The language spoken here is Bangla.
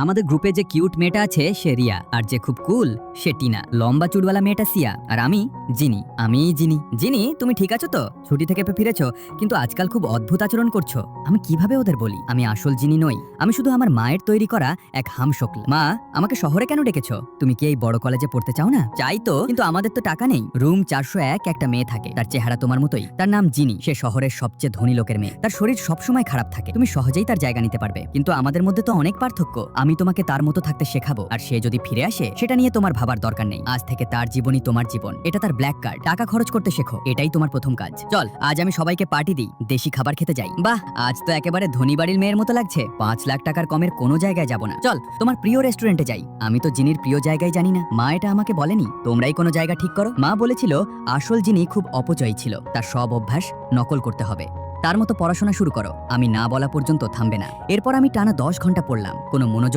আমাদের গ্রুপে যে কিউট মেয়েটা আছে সে রিয়া, আর যে খুব কুল সে টিনা। লম্বা চুলওয়ালা মেয়েটা সিয়া, আর আমি জিনি। জিনি, তুমি ঠিক আছো তো? ছুটি থেকে ফিরেছো, কিন্তু আজকাল খুব অদ্ভুত আচরণ করছো। আমি কিভাবে ওদের বলি আমি আসল জিনি নই? আমি শুধু আমার মায়ের তৈরি করা এক হামশকল। মা, আমাকে শহরে কেন ডেকেছো? তুমি কি এই বড় কলেজে পড়তে চাও না? চাই তো, কিন্তু আমাদের তো টাকা নেই। রুম 401, একটা মেয়ে থাকে, তার চেহারা তোমার মতোই। তার নাম জিনি। সে শহরের সবচেয়ে ধনী লোকের মেয়ে। তার শরীর সবসময় খারাপ থাকে, তুমি সহজেই তার জায়গা নিতে পারবে। কিন্তু আমাদের মধ্যে তো অনেক পার্থক্য। আমি তোমাকে তার মতো থাকতে শেখাবো, আর সে যদি ফিরে আসে সেটা নিয়ে তোমার ভাবার দরকার নেই। আজ থেকে তার জীবনই তোমার জীবন। এটা তার ব্ল্যাক কার্ড। টাকা খরচ করতে শেখো, এটাই তোমার প্রথম কাজ। চল, আজ আমি সবাইকে পার্টি দিই, দেশি খাবার খেতে যাই। বাহ, আজ তো একেবারে ধনী বাড়ির মেয়ের মতো লাগছে। 5 লাখ টাকার কমের কোনো জায়গায় যাব না। চল, তোমার প্রিয় রেস্টুরেন্টে যাই। আমি তো জিনির প্রিয় জায়গায় জানি না। মা এটা আমাকে বলেনি। তোমরাই কোনো জায়গা ঠিক করো। মা বলেছিল আসল জিনি খুব অপচয়ী ছিল, তার সব অভ্যাস নকল করতে হবে। তার মতো পড়াশোনা শুরু করো। আমি না বলা পর্যন্ত থামবে না। এরপর আমি টানা 10 ঘন্টা পড়লাম, কোনো মনোযোগ